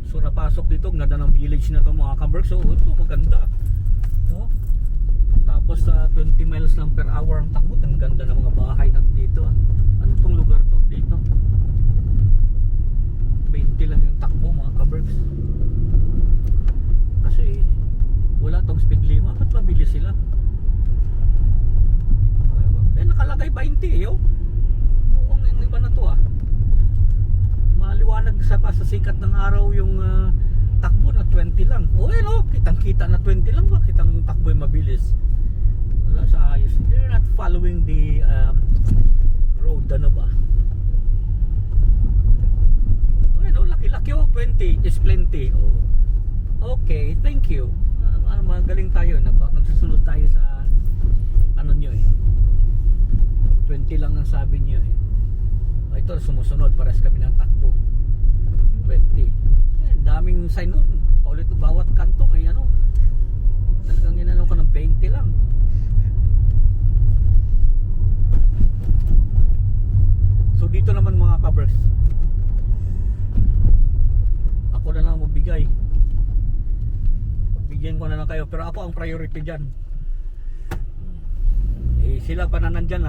So napasok dito, ang ganda ng village na to mga kaberks. So ito maganda. Oh. Tapos sa 20 miles lang per hour ang takbo. Ang ganda ng mga bahay na dito. Ano tong lugar to dito? 20 lang yung takbo mga kaberks. Kasi wala tong speed limit. Ba't mabilis sila? Nakalagay 20 eh. Oh. Mukhang yung iba na to maliwanag sa sikat ng araw yung takbo na 20 lang. O kitang kita na 20 lang. Bakit ang takbo ay mabilis? Wala sa ayos. You're not following the road, ano ba? Laki-laki 20 is plenty. Okay, thank you. Magaling tayo. Nagsusunod tayo sa ano nyo 20 lang ang sabi niyo ito sumusunod, pares kami ng takbo 20. Daming sign nun. Ulit bawat kanto may talagang ginanong ko ng 20 lang. So dito naman mga kabers, ako na lang magbigay. Pagbigyan ko na lang kayo, pero ako ang priority dyan. Sila pa na nandyan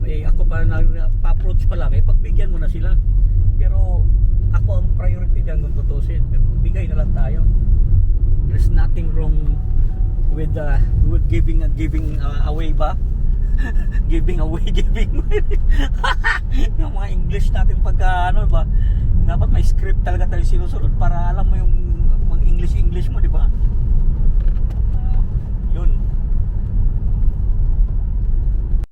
ako pa na-approach pa lang pagbigyan mo na sila. Pero ako ang priority dyan kung tutusin. Pero bigay na lang tayo. There's nothing wrong with giving away ba? Giving yung mga English natin pagka ba, dapat may script talaga tayo sinusunod para alam mo yung mga English mo, di ba?